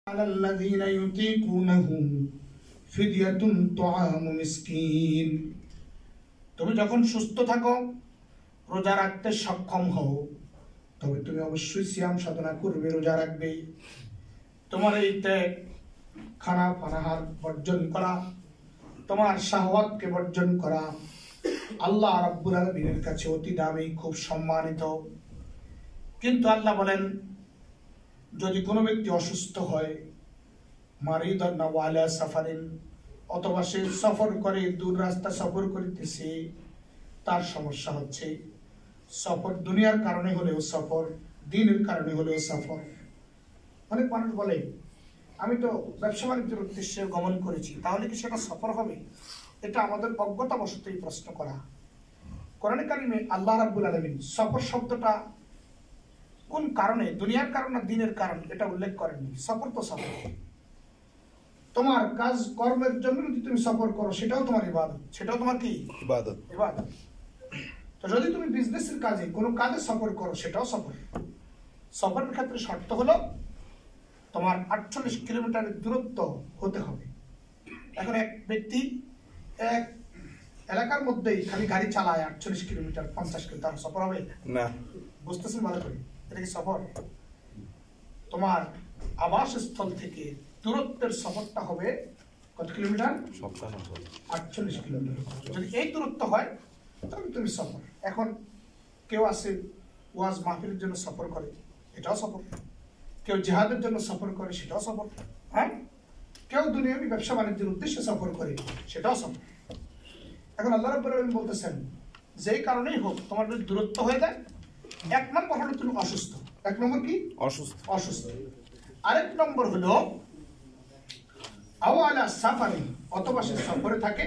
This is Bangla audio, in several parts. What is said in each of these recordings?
الذين يطيقونه فدية طعام مسكين। তুমি যখন সুস্থ থাকো, রোজা রাখতে সক্ষম হও, তবে তুমি অবশ্যই সিয়াম সাধনা করবে, রোজা রাখবে। তোমার এই ত্যাগ, খানা পানাহার বর্জন করা, তোমার শাহওয়াতকে বর্জন করা আল্লাহ রাব্বুল আলামিনের কাছে অতি দামি, খুব সম্মানিত। কিন্তু আল্লাহ বলেন, যদি কোনো ব্যক্তি অসুস্থ হয়, মারিদান আও আলা সাফারিন, অথবা সে সফর করে, দূর রাস্তা সফর করিতেছে, তার সমস্যা হচ্ছে, সফর দুনিয়ার কারণে হলেও সফর, দিনের কারণে হলেও সফর। অনেক মানুষ বলে, আমি তো ব্যবসা বাণিজ্যের উদ্দেশ্যে গমন করেছি, তাহলে কি সেটা সফর হবে? এটা আমাদের অজ্ঞতাবশত এই প্রশ্ন করা। কোরআনে কারিমে আল্লাহ রাব্বুল আলামিন সফর শব্দটা কোন কারণে, দুনিয়ার কারণ না দিনের কারণ, এটা উল্লেখ করেননি। সফর তো সফর। তোমার কাজ কর্মের জন্য যদি তুমি সফর করো, সেটাও তোমার ইবাদত, সেটাও তোমার কি ইবাদত। ইবাদত। তো যদি তুমি বিজনেসের কাজে, কোনো কাজে সফর করো, সেটাও সফর। সফরের ক্ষেত্রে শর্ত হলো তোমার 48 কিলোমিটারের দূরত্ব হতে হবে। এখন এক ব্যক্তি এক এলাকার মধ্যেই খালি গাড়ি চালায় 48 কিলোমিটার, 50 কিলোমিটার, সফর হবে না? বুঝতেছেন ভালো করে? এটা কি সফর? তোমার আবাসস্থল থেকে দূরত্বের সফরটা হবে কত কিলোমিটার? 48 কিলোমিটার। যদি এই দূরত্ব হয়, তবে তুমি সফর। এখন কেউ আছে ওয়াজ মাহফিলের জন্য সফর করে, এটাও সফর। কেউ জিহাদের জন্য সফর করে, সেটাও সফর। হ্যাঁ, কেউ দুনিয়াবী ব্যবসা বাণিজ্যের উদ্দেশ্যে সফর করে, সেটাও সফর। এখন আল্লাহ রাব্বুল আলামিন বলতেছেন, যেই কারণেই হোক তোমার যদি দূরত্ব হয়ে যায়, এক নম্বর হলো তুমি অসুস্থ। এক নম্বর কি? অসুস্থ। অসুস্থ। আরেক নম্বর হলো আও আলা সাফারিন, অথবা সে সফরে থাকে।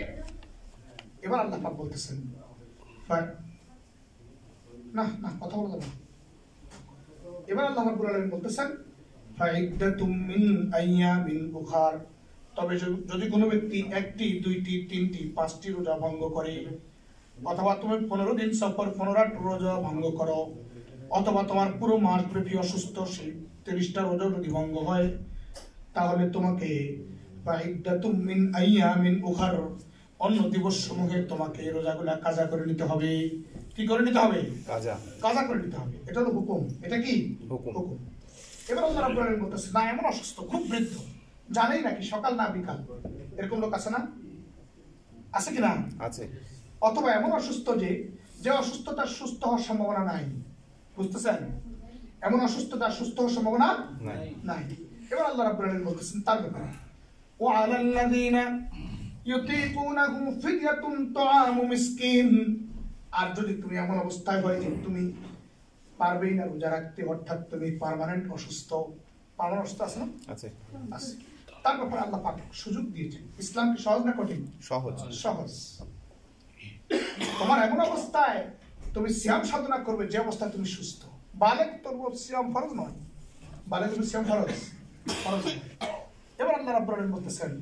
এবার আল্লাহ পাক বলতেছেন, না না কথা বলতে না। এবার আল্লাহ রাব্বুল আলামিন বলতেছেন, ফাইদাতুম মিন আইয়ামিন উখার, তবে যদি কোনো ব্যক্তি 1টি, 2টি, 3টি, 5টি রোজা ভঙ্গ করে, অথবা তুমি 15 দিন সফর, 15টা রোজা ভঙ্গ করো, অথবা তোমার পুরো মাস ব্যাপী অসুস্থ, সেই 30টা রোজা যদি ভঙ্গ হয়, তাহলে তোমাকে ফাইদাতুম মিন আইয়ামিন উখার, অন্য দিবস সমূহে তোমাকে রোজাগুলা কাজা করে নিতে হবে। কি করে নিতে হবে? কাজা করে নিতে হবে। এটা হলো হুকুম। এটা কি হুকুম? এবার আল্লাহ রাব্বুল আলামিন বলতেছে, না এমন অসুস্থ, খুব বৃদ্ধ, জানেই নাকি সকাল না বিকাল, এরকম লোক আছে না? আছে কি না? আছে। অথবা এমন অসুস্থ যে অসুস্থতার সুস্থ হওয়ার সম্ভাবনা নাই। বুঝতেছেন? এমন অসুস্থতার সুস্থ হওয়ার সম্ভাবনা নাই। এবার আল্লাহ রাব্বুল আলামিন বলতেছেন তার ব্যাপারে, ওয়া আলাল্লাযিনা ইউতিকুনাহু ফিদয়াতুন তুআমু মিসকিন, আর যদি তুমি এমন অবস্থায় হয় যে তুমি পারবেই না রোজা রাখতে, অর্থাৎ তুমি পার্মানেন্ট অসুস্থ, পার্মানেন্ট অসুস্থ আছে না? আছে। আছে। তার ব্যাপারে আল্লাহ পাক সুযোগ দিয়েছেন। ইসলাম কি সহজ না কঠিন? সহজ। সহজ। তোমার এমন অবস্থায় তুমি সিয়াম সাধনা করবে যে অবস্থায় তুমি সুস্থ। বালেগ তোর সিয়াম ফরজ নয়, বালেগ তুমি সিয়াম ফরজ ফরজ নয়। এবার আল্লাহ রাব্বুল আলামিন বলতেছেন,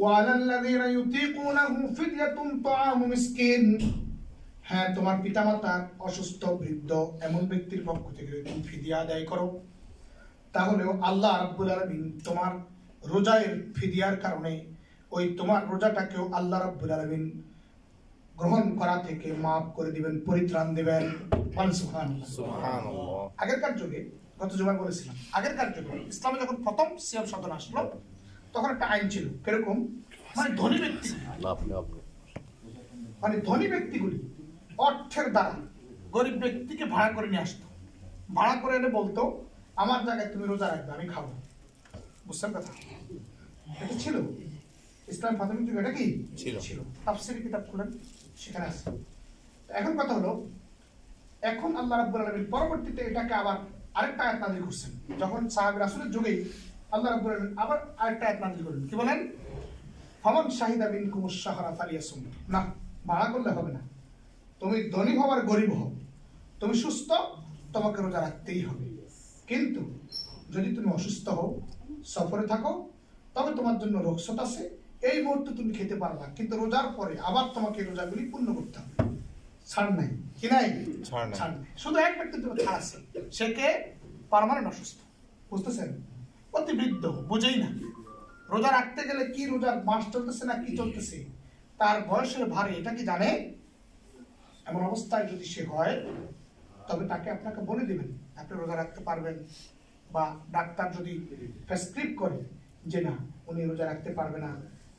ওয়া আলাল্লাযিনা ইউতিকুনাহু ফিদয়াতুন তুআমু মিসকিন, হ্যাঁ তোমার পিতামাতা অসুস্থ, বৃদ্ধ, এমন ব্যক্তির পক্ষ থেকে তুমি ফিদিয়া আদায় করো, তাহলেও আল্লাহ রাব্বুল আলামিন তোমার রোজার ফিদিয়ার কারণে ওই তোমার রোজাটাকেও আল্লাহ রাব্বুল আলামিন গ্রহণ করা থেকে মাফ করে দিবেন, পরিত্রাণ দিবেন। সুবহানাল্লাহ। আগেরকার যুগে, গত জুমায় বলেছিলাম, আগেরকার যুগে ইসলামে যখন প্রথম সিয়াম সাধনা আসলো, তখন একটা আইন ছিল, কিরকম? মানে ধনী ব্যক্তিগুলি অর্থের দ্বারা গরিব ব্যক্তিকে ভাড়া করে নিয়ে আসতো। ভাড়া করে এনে বলতো, আমার জায়গায় তুমি রোজা রাখবে, আমি খাবো। বুঝছেন কথা? এটা ছিল ইসলাম প্রাথমিক যুগে। এটা কি ছিল? তাফসীরের কিতাব খুলেন, সেখানে আছে। এখন কথা হলো, এখন আল্লাহ রাব্বুল আলামিন পরবর্তীতে এটাকে আবার আরেকটা আয়াত নাযিল করছেন। যখন সাহাবী রাসূলের যুগে আল্লাহ রাব্বুল আলামিন আবার আরেকটা আয়াত নাযিল করলেন। কি বলেন? ফামান শাহিদা মিনকুমুশ শাহরা ফালিয়াসুম। না, ভাড়া করলে হবে না। তুমি ধনী হও আর গরিব হও, তুমি সুস্থ, তোমাকে রোজা রাখতেই হবে। কিন্তু যদি তুমি অসুস্থ হও, সফরে থাকো, তবে তোমার জন্য রুখসত আছে, এই মুহূর্তে তুমি খেতে পারবা, কিন্তু রোজার পরে আবার তোমাকে রোজাগুলি পূর্ণ করতে হবে। ছাড় নাই। কি নাই? ছাড় নাই। শুধু এক ব্যক্তির জন্য ছাড় আছে, সে কে? পার্মানেন্ট অসুস্থ। বুঝতেছেন? অতি বৃদ্ধ, বুঝেই না রোজা রাখতে গেলে কি রোজার মাস চলতেছে না কি চলতেছে, তার বয়সের ভারে এটা কি জানে? এমন অবস্থায় যদি সে হয় তবে তাকে আপনাকে বলে দেবেন আপনি রোজা রাখতে পারবেন, বা ডাক্তার যদি প্রেসক্রাইব করে যে না উনি রোজা রাখতে পারবে না,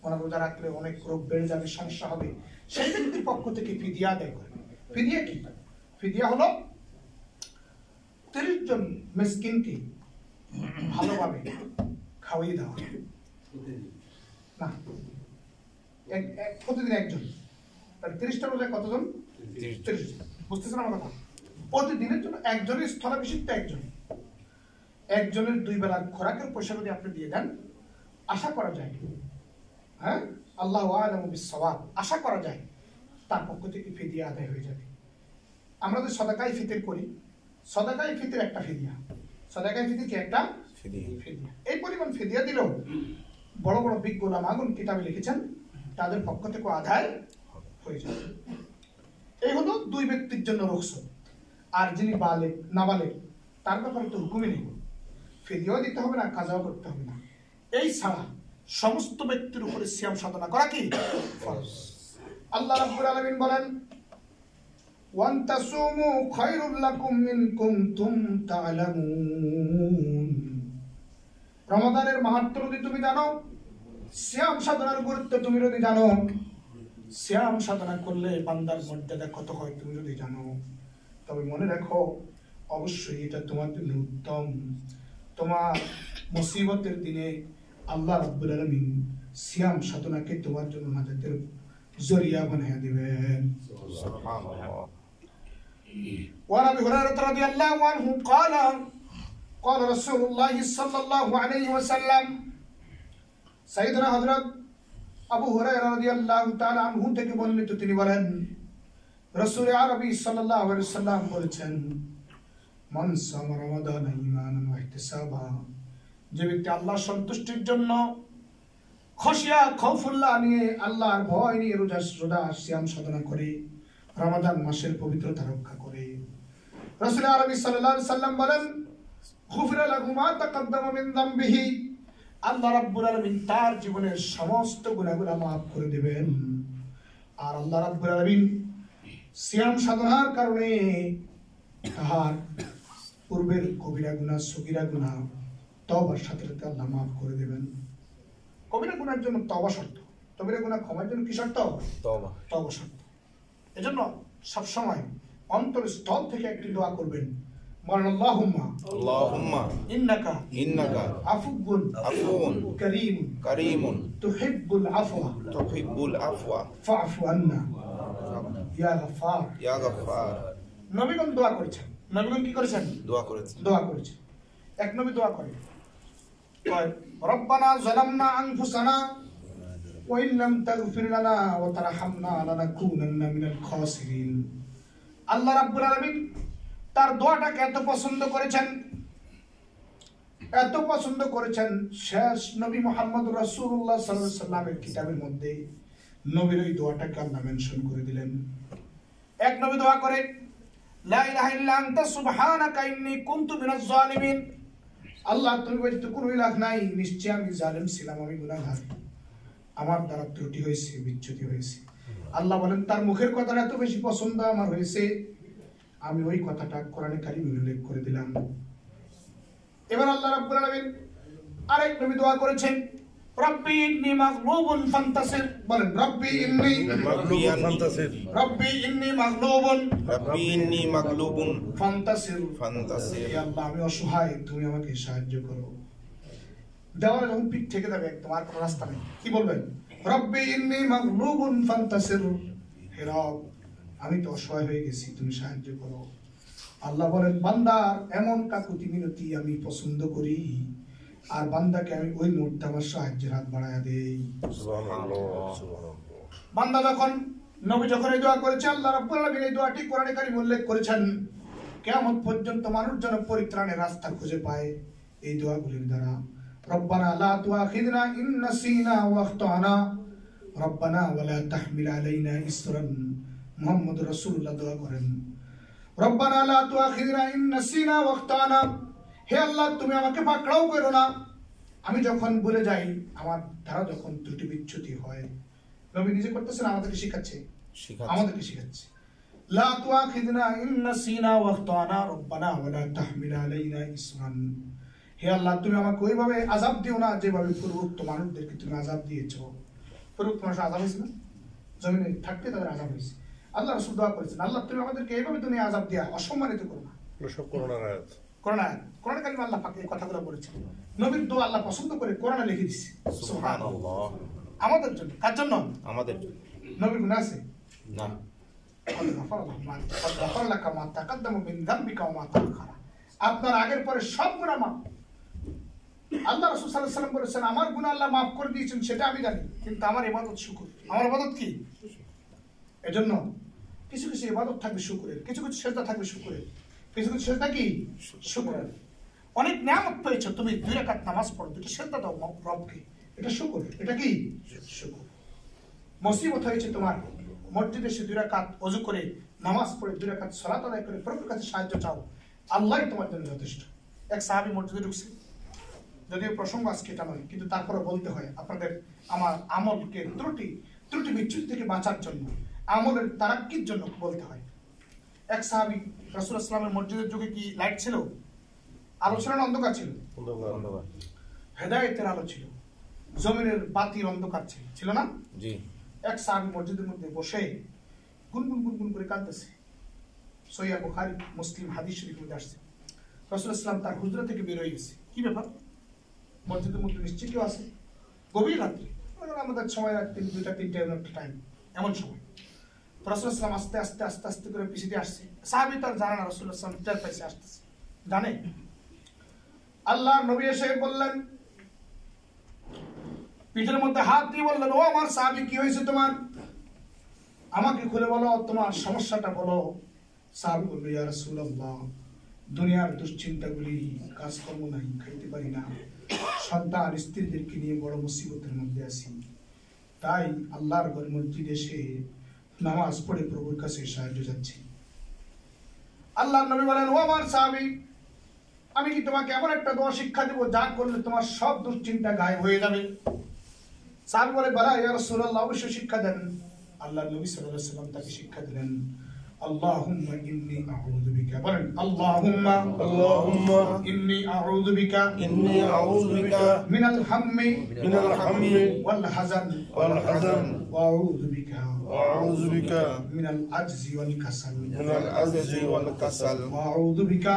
ওনার রোজা রাখলে অনেক রোগ বেড়ে যাবে, সমস্যা হবে, সেই ব্যক্তির পক্ষ থেকে ফিদিয়া আদায় করে। ফিদিয়া কি? ফিদিয়া হলো 30 জন মিসকিনকে ভালোভাবে খাওয়িয়ে দেওয়া। না, প্রতিদিন একজন, 30টা রোজায় কতজন? 30 জন। বুঝতেছেন আমার কথা? প্রতিদিনের জন্য একজনের স্থলাভিষিক্ত একজনের 2 বেলার খোরাকের পয়সা যদি আপনি দিয়ে দেন, আশা করা যায়, হ্যাঁ, আল্লাহু আ'লামু বিস-সাওয়াব, আশা করা যায় তার পক্ষ থেকে ফিদিয়া আদায় হয়ে যাবে। আমরা যে সাদাকায়ে ফিতর করি, সাদাকায়ে ফিতর একটা ফিদিয়া, সাদাকায়ে ফিতর কি একটা ফিদিয়া। এই পরিমাণ ফিদিয়া দিলেও বড় বড় বিজ্ঞ উলামাগণ কিতাবে লিখেছেন তাদের পক্ষ থেকে আদায় হয়ে যাবে। এই হলো 2 ব্যক্তির জন্য রুখসত। আর যিনি বালেগ নাবালেগ তার ব্যাপারে তো হুকুমই নেই, ফিদিয়াও দিতে হবে না, কাজাও করতে হবে না। এই ছাড়া সমস্ত ব্যক্তির উপরে সিয়াম সাধনা করা কি ফরজ। আল্লাহ রাব্বুল আলামিন বলেন ওয়ান তাসুমু খায়রুল লাকুম ইন কুনতুম তা'লামুন। রমাদানের মাহাত্ম্য যদি তুমি জানো, সিয়াম সাধনার গুরুত্ব তুমি যদি জানো, সিয়াম সাধনা করলে বান্দার মর্যাদা কত হয় তুমি যদি জানো, তবে মনে রাখো অবশ্যই এটা তোমার জন্য উত্তম। তোমার মুসিবতের দিনে আল্লাহ রাব্বুল আলামিন সিয়াম সাধনাকে তোমার জন্য নাজাতের জরিয়া বানিয়ে দিবেন। সুবহানাল্লাহ। ওয়া আবি হুরায়রা রাদিয়াল্লাহু আনহু قال رسول الله صلى الله عليه وسلم, সাইয়েদনা হযরত আবু হুরায়রা রাদিয়াল্লাহু তাআলা আনহু থেকে বর্ণিত, তিনি বলেন রাসূল আরবি সাল্লাল্লাহু আলাইহি ওয়াসাল্লাম বলেছেন, মান সামা রমাদান ঈমানান ওয়া ইহতিসাবা, যে ব্যক্তি আল্লাহর সন্তুষ্টির জন্য খশিয়া খাউফুল্লাহ নিয়ে, আল্লাহর ভয় নিয়ে রোজা সিয়াম সাধনা করে, রমাদান মাসের পবিত্রতা রক্ষা করে, রাসূল আরবি সাল্লাল্লাহু আলাইহি ওয়াসাল্লাম বলেন গুফিরা লাহু মা তাকাদ্দামা মিন যামবিহি, আল্লাহ রাব্বুল আলামিন তার জীবনের সমস্ত গুনাহগুলো মাফ করে দিবেন। আর আল্লাহ রাব্বুল আলামিন সিয়াম সাধনার কারণে তার পূর্বের কবিরা গুনাহ, সগীরা গুনাহ তওবার সাথে সাথে আল্লাহ মাফ করে দিবেন। কবিরা গুনাহের জন্য তওবা শর্ত, কবিরা গুনাহ ক্ষমার জন্য কি শর্ত? তওবা শর্ত। এজন্য সব সময় অন্তরের স্থল থেকে একটি দোয়া করবেন, আল্লাহুম্মা ইন্নাকা আফুউন কারীমুন তুহিব্বুল আফওয়া ফা'ফু আন্না ইয়া গাফফার। নবীগণ দোয়া করেছেন। নবীগণ কি করেছেন? দোয়া করেছেন। এক নবী দোয়া করে রব্বানা যালামনা আনফুসানা ওয়া ইন লাম তাগফির লানা ওয়া তারহামনা লানাকুনান্না মিনাল খাসিরিন। আল্লাহ রাব্বুল আলামিন তার দোয়াটাকে এত পছন্দ করেছেন, শেষ নবী মুহাম্মদ রাসূলুল্লাহ সাল্লাল্লাহু আলাইহি ওয়াসাল্লামের কিতাবের মধ্যে নবীর এই দোয়াটাকে আল্লাহ মেনশন করে দিলেন। এক নবী দোয়া করে লা ইলাহা ইল্লা আনতা সুবহানাকা ইন্নী কুনতু মিনাজ জালিমিন, আল্লাহ তুমি ব্যতীত কোনো ইলাহ নাই, নিশ্চয় আমি জালিম ছিলাম, আমি গুনাহগার, আমার দ্বারা ত্রুটি হয়েছে, বিচ্যুতি হয়েছে। আল্লাহ বলেন তার মুখের কথাটা এত বেশি পছন্দ আমার হয়েছে, আমি ওই কথাটা কোরআনে কারিমে উল্লেখ করে দিলাম। এবার আল্লাহ রাব্বুল আলামিন আরেক নবী দোয়া করেছেন রব্বি ইন্নী মাগলুবুন ফান্তাসির, বলেন রব্বি ইন্নী মাগলুবুন ফান্তাসির, ইয়া আল্লাহ আমি অসহায়, তুমি আমাকে সাহায্য করো। দেওয়ালে যখন পিঠ থেকে যাবে একদম, আর কোনো রাস্তা নেই, কি বলবেন? রব্বি ইন্নী মাগলুবুন ফান্তাসির, হে রব আমি তো অসহায় হয়ে গেছি, তুমি সাহায্য করো। আল্লাহ বলেন বান্দার এমন কাকুতি মিনতি আমি পছন্দ করি, আর বান্দাকে আমি ওই মুহূর্তে আমার সাহায্যের হাত বাড়ায়া দেই। বান্দা যখন নবী যখন এই দোয়া করেছে, আল্লাহ রাব্বুল আলামিন এই দোয়াটি কোরআনে কারিমে উল্লেখ করেছেন, কিয়ামত পর্যন্ত মানুষ যেন পরিত্রাণের রাস্তা খুঁজে পায় এই দোয়াগুলির দ্বারা। রব্বানা লা তুআখিযনা ইন নাসিনা ওয়া আখতানা রব্বানা ওয়া লা তাহমিল আলাইনা ইসরান। মুহাম্মদ রাসূলুল্লাহ দোয়া করেন রব্বানা লা তুআখিযনা ইন নাসিনা ওয়া আখতানা, হে আল্লাহ তুমি আমাকে পাকড়াও করো না আমি যখন ভুলে যাই, আমার দ্বারা যখন ত্রুটি বিচ্যুতি হয়, নবী নিজে করতেছেন, আমাদেরকে শিখাচ্ছে, আমাদেরকে শিখাচ্ছে। লা তুআখিযনা ইন নাসিনা ওয়া আখতানা রব্বানা ওয়া লা তাহমিল আলাইনা ইসরান। হে আল্লাহ, তুমি আমাকে ওইভাবে আযাব দিও না যেভাবে পূর্বোক্ত মানুষদেরকে তুমি আযাব দিয়েছো। পূর্বোক্ত মানুষ আযাব হয়েছে না, জমিনে থাকতে তাদের আযাব হয়েছে। আল্লাহ রাসূল দোয়া করেছেন, আল্লাহ তুমি আমাদেরকে এইভাবে দুনিয়া আযাব দিয়া অসম্মানিত করো না। সব করোনার আয়াত, কোরআন কারিমে আল্লাহ পাক এই কথাগুলো বলেছেন। নবীর দোয়া আল্লাহ পছন্দ করে কোরআনে লিখে দিয়েছে। সুবহানাল্লাহ। আমাদের জন্য, কার জন্য? আমাদের জন্য। নবীর গুনাহ আছে না। আপনার আগের পরে সব গুনাহ মাফ। আল্লাহ রাসূল সাল্লাল্লাহু আলাইহি ওয়াসাল্লাম বলেছেন, আমার গুনাহ আল্লাহ মাফ করে দিয়েছেন, সেটা আমি জানি, কিন্তু আমার ইবাদত শুকর। আমার ইবাদত কি? এজন্য কিছু কিছু ইবাদত থাকবে শুকরের, কিছু কিছু সেজদা থাকবে শুকরের, কিছু কিছু সেজদা কি শুকরের। অনেক নিয়ামত পেয়েছো, তুমি 2 রাকাত নামাজ পড়ো, 2টা সেজদা দাও রবকে, এটা শুকর। এটা কি শুকর? মুসিবত হয়েছে তোমার, মসজিদে এসে 2 রাকাত ওযু করে নামাজ পড়ে 2 রাকাত সালাত আদায় করে প্রভুর কাছে সাহায্য চাও, আল্লাহই তোমার জন্য যথেষ্ট। এক সাহাবী মসজিদে ঢুকছে, যদিও প্রসঙ্গ আজকে এটা নয়, কিন্তু তারপরে বলতে হয় আপনাদের, আমার আমলকে ত্রুটি বিচ্যুতি থেকে বাঁচার জন্য, আমলের তারাক্কির জন্য বলতে হয়। এক সাহাবী, রাসূলুল্লাহ সাল্লাল্লাহু আলাইহি ওয়াসাল্লামের মসজিদের যুগে কি লাইট ছিল? আলো ছিল না অন্ধকার ছিল? হেদায়েতের আলো ছিল, জমিনের বাতির অন্ধকার ছিল না? জি। এক সাহাবী মসজিদের মধ্যে বসে গুনগুন করে কাঁদতেছে। সহিহ বুখারী মুসলিম হাদিস শরীফের মধ্যে আসছে, রাসূলুল্লাহ সাল্লাল্লাহু আলাইহি ওয়াসাল্লাম তার হুজরা থেকে বের হয়ে গেছে। কি ব্যাপার? মসজিদের মধ্যে নিশ্চয়ই কেউ আছে, গভীর রাত্রে, আমাদের সময় রাত্রি 2টা-3টা একটা টাইম, এমন সময়। তো রাসূলুল্লাহ সাল্লাল্লাহু আলাইহি ওয়াসাল্লাম আস্তে আস্তে করে পিছিয়ে দিয়ে আসছে। সাহাবী তার জানে না রাসূলুল্লাহ সাল্লাল্লাহু আলাইহি ওয়াসাল্লাম টের পাইছে আসতেছে, জানে। আল্লাহর নবী এসে বললেন, পিঠের মধ্যে হাত দিয়ে বললেন, ও আমার সাহাবী, কি হয়েছে তোমার? আমাকে খুলে বলো, তোমার সমস্যাটা বলো। সাহাবী বলল, ইয়া রাসূলুল্লাহ, দুনিয়ার দুশ্চিন্তাগুলি, কাজকর্ম নাই, খাইতে পারি না, সন্তান স্ত্রীদেরকে নিয়ে বড় মুসিবতের মধ্যে আছি, তাই আল্লাহর ঘর মসজিদে এসে নামাজ পড়ে প্রভুর কাছে সাহায্য চাচ্ছি। আল্লাহর নবী বলেন, ও আমার সাহাবী, আমি কি তোমাকে এমন একটা দোয়া শিক্ষা দেব যা করলে তোমার সব দুশ্চিন্তা গায়েব হয়ে যাবে? সাহাবী বলে, বালা ইয়া রাসূলুল্লাহ, অবশ্যই শিক্ষা দেন। আল্লাহর নবী সাল্লাল্লাহু আলাইহি ওয়াসাল্লাম তাকে শিক্ষা দিলেন, আল্লাহুম্মা ইন্নী আউযু বিকা, বলেন আল্লাহুম্মা ইন্নী আউযু বিকা মিনাল হাম্মি ওয়াল হাযান ওয়া আউযু বিকা মিনাল আজজি ওয়াল কাসাল ওয়া আউযু বিকা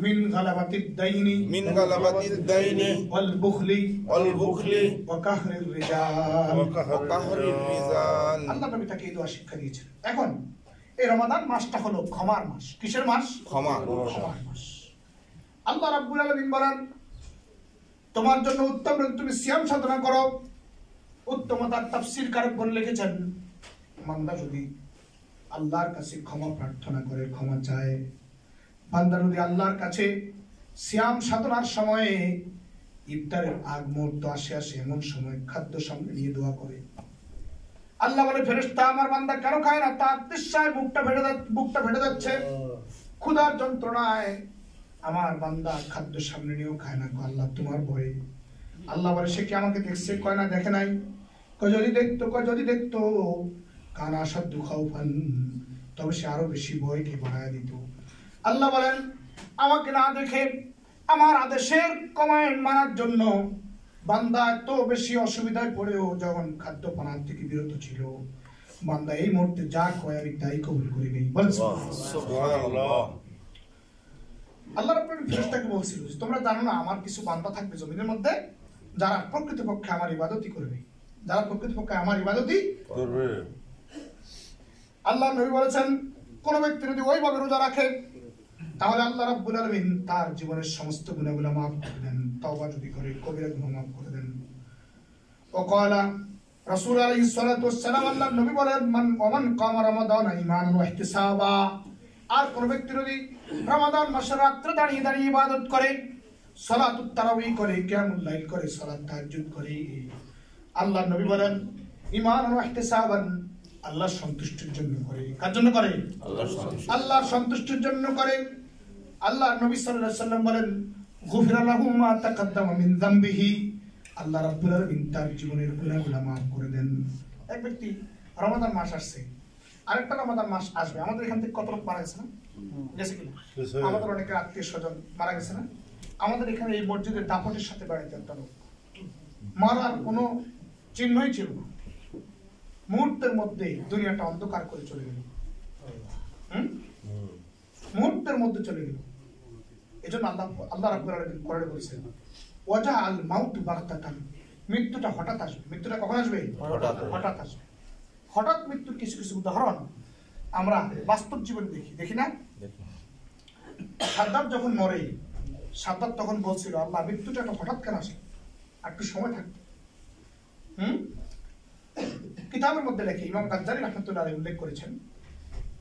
মিন গালাবাতিদ দাইনি ওয়াল বুখলি ওয়া কাহরির রিজাল। আল্লাহ নবী তাকে এই দোয়া শিক্ষা দিয়েছেন। এখন এই রমাদান মাসটা হলো ক্ষমার মাস। কিসের মাস? ক্ষমার মাস। আল্লাহ রাব্বুল আলামিন বলেন, তোমার জন্য উত্তম তুমি সিয়াম সাধনা করো। উত্তমতার তাফসীর কারকগণ লিখেছেন, বান্দা যদি আল্লাহর কাছে ক্ষমা প্রার্থনা করে, ক্ষমা চায়, বান্দা যদি আল্লাহর কাছে সিয়াম সাধনার সময়ে ইফতারের আগ মুহূর্ত আসে এমন সময় খাদ্য সামনে নিয়ে দোয়া করে, আল্লাহ বলে, ফেরেশতা, আমার বান্দা কেন খায় না? তার তৃষ্ণায় বুকটা ফেটে যাচ্ছে, ক্ষুধার যন্ত্রণায় আমার বান্দা খাদ্য সামনে নিয়েও খায় না। আল্লাহ তোমার ভয়ে। আল্লাহ বলে, সে কি আমাকে দেখছে? কয় না, দেখে নাই। যদি দেখতো কানা সাদ্দু খাউফান, তবে সে আরো বেশি ভয়কে বাড়ায় দিত। আল্লাহ বলেন, আমাকে না দেখে আমার আদেশের কমান্ড মানার জন্য বান্দা এত বেশি অসুবিধায় পড়েও যখন খাদ্য পানার থেকে বিরত ছিল, বান্দা এই মুহূর্তে যা কয় আমি তাই কবুল করে নেই। সুবহানাল্লাহ। আল্লাহ রাব্বুল আলামিন ফেরেশতাকে বলছিল, তোমরা জানো না আমার কিছু বান্দা থাকবে জমিনের মধ্যে যারা প্রকৃতপক্ষে আমার ইবাদতই করবে, যারা প্রকৃতপক্ষে আমার ইবাদতই করবে। আল্লাহ নবী বলেছেন, কোন ব্যক্তি যদি ওইভাবে রোজা রাখে তাহলে আল্লাহ রাব্বুল আলামিন তার জীবনের সমস্ত গুনাহগুলো মাফ করে দেন, তওবা যদি করে কবিরা গুনাহ মাফ করে দেন। ওয়াকালা রাসূল আলাইহিস সালাতু ওয়াস সালাম, আল্লাহ নবী বলেন, মান কামা রমাদান ঈমানান ওয়া ইহতিসাবা, আর কোন ব্যক্তি যদি রমাদান মাসে রাতে দাঁড়িয়ে ইবাদত করে, সালাতুত তারাবিহ করে, কিয়ামুল লাইল করে, সালাত তাহাজ্জুদ করে, আল্লাহ নবী বলেন, ঈমানান ওয়া ইহতিসাবান, আল্লাহর সন্তুষ্টির জন্য করে। কার জন্য করে? আল্লাহর সন্তুষ্টির জন্য করে। আল্লাহ নবী সাল্লাল্লাহু আলাইহি ওয়াসাল্লাম বলেন, গুফিরা লাহু মা তাকাদ্দামা মিন যামবিহি, আল্লাহ রাব্বুল আলামিন তার জীবনের গুনাহগুলো maaf করে দেন। এক ব্যক্তি রমাদান মাস আসছে, আরেকটা রমাদান মাস আসবে, আমাদের এখান থেকে কত লোক মারা গেছে না, গেছে কিনা? আমাদের অনেক আত্মীয় স্বজন মারা গেছে না? আমাদের এখানে এই মসজিদের দাপটের সাথে বাড়িতে একটা লোক মারার কোনো চিহ্নই ছিল না, মুহূর্তের মধ্যে দুনিয়াটা অন্ধকার করে চলে গেল। মুহূর্তের মধ্যে চলে গেল। এই জন্য আল্লাহ রাব্বুল আলামিন কোরআনে বলেছেন ওয়াজা আল মাউতু বাগতাতান, মৃত্যুটা হঠাৎ আসবে। মৃত্যুটা কখন আসবে? হঠাৎ আসবে। হঠাৎ মৃত্যুর কিছু কিছু উদাহরণ আমরা বাস্তব জীবনে দেখি না? সাদ্দাত যখন মরে, সাদ্দাত তখন বলছিল আল্লাহ মৃত্যুটা একটা হঠাৎ কেন আসে, একটু সময় থাকবে। কিতাবের মধ্যে লেখে ইমাম গাজ্জালী রাহমাতুল্লাহ আলাইহি উল্লেখ করেছেন,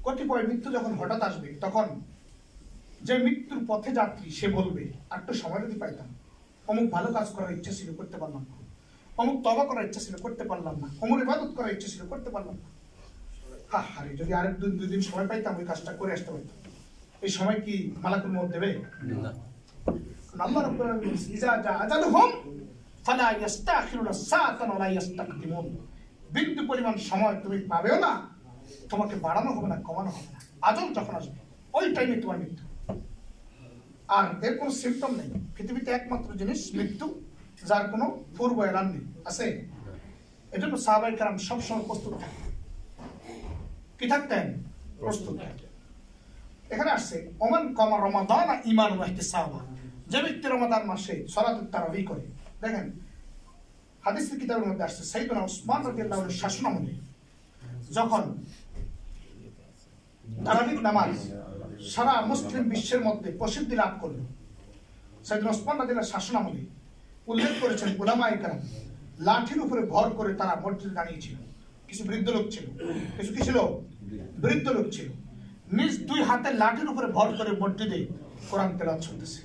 কতিপয় মৃত্যু যখন হঠাৎ আসবে তখন যে মৃত্যুর পথে যাত্রী সে বলবে একটু সময় যদি পাইতাম, অমুক ভালো কাজ করার ইচ্ছা ছিল করতে পারলাম না, অমুক তওবা করার ইচ্ছা ছিল করতে পারলাম না, অমুক ইবাদত করার ইচ্ছা ছিল করতে পারলাম না, হারে যদি আরেক দুই দিন সময় পাইতাম ওই কাজটা করে আসতে পারতাম। এই সময় কি মালাকুল মউত দেবে? না। আল্লাহ রাব্বুল আলামিন ইজা জা আজালুহুম ফালা ইস্তাখিরুনা সাআতান ওয়া লা ইস্তাকদিমুন, বিন্দু পরিমাণ সময় তুমি পাবেও না, তোমাকে বাড়ানো হবে না, কমানো হবে না। আজল যখন আসবে ওই টাইমে তোমার মৃত্যু। আর এর কোনো সিম্পটম নেই। পৃথিবীতে একমাত্র জিনিস মৃত্যু যার কোনো পূর্ব এলান নেই, আছে? এজন্য সাহাবায়ে কেরাম সবসময় প্রস্তুত থাকতেন। কি থাকতেন? প্রস্তুত থাকতেন। এখানে আসছে ওমান কামা রমাদান ঈমান ওয়া ইহতিসাবা, যে ব্যক্তি রমাদান মাসে সালাতুত তারাবিহ করে। দেখেন হাদিসের কিতাবের মধ্যে আসছে সাইয়েদনা উসমান রাদিয়াল্লাহু আনহু শাসনামলে যখন তারাবিহ নামাজ সারা মুসলিম বিশ্বের মধ্যে প্রসিদ্ধি লাভ করলো, সাইয়েদনা উসমান রাদিয়াল্লাহু শাসনামলে উল্লেখ করেছেন উলামায়ে কেরাম লাঠির উপরে ভর করে তারা মসজিদে দাঁড়িয়েছিল। কিছু বৃদ্ধ লোক ছিল, কিছু কি ছিল? বৃদ্ধ লোক ছিল। নিজ দুই হাতে লাঠির উপরে ভর করে মসজিদে কোরআন তেলাওয়াত চলতেছে।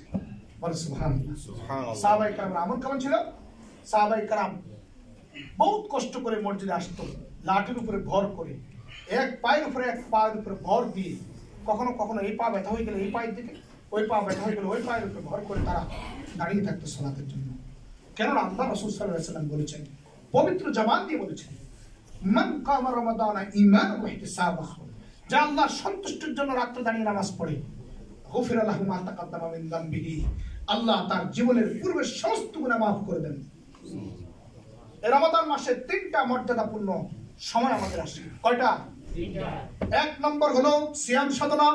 বলে সুবহানাল্লাহ। সাহাবায়ে কেরামের আমল কেমন ছিল? সাহাবায়ে কেরাম বহুত কষ্ট করে মসজিদে আসতো, লাঠির উপরে ভর করে, এক পায়ের উপরে এক পায়ের উপরে ভর দিয়ে, কখনো কখনো এই পা ব্যথা হয়ে গেলে এই পায়ের দিকে, ওই পা ব্যথা হয়ে গেলে ওই পায়ের উপরে ভর করে তারা দাঁড়িয়ে থাকতো সালাতের জন্য। কেননা আল্লাহ রাসূল সাল্লাল্লাহু আলাইহি ওয়াসাল্লাম বলেছেন, পবিত্র জবান দিয়ে বলেছেন, মান কামা রমাদানা ঈমানান ওয়া ইহতিসাবা, যে আল্লাহর সন্তুষ্টির জন্য রাতে দাঁড়িয়ে নামাজ পড়ে, গুফিরা লাহু মা তাকাদ্দামা মিন যামবিহি, আল্লাহ তার জীবনের পূর্বের সমস্ত গুনাহ মাফ করে দেন। এই রমাদান মাসে তিনটা মর্যাদাপূর্ণ সময় আমাদের আসে। কয়টা? তিনটা। এক নম্বর হলো সিয়াম সাধনা,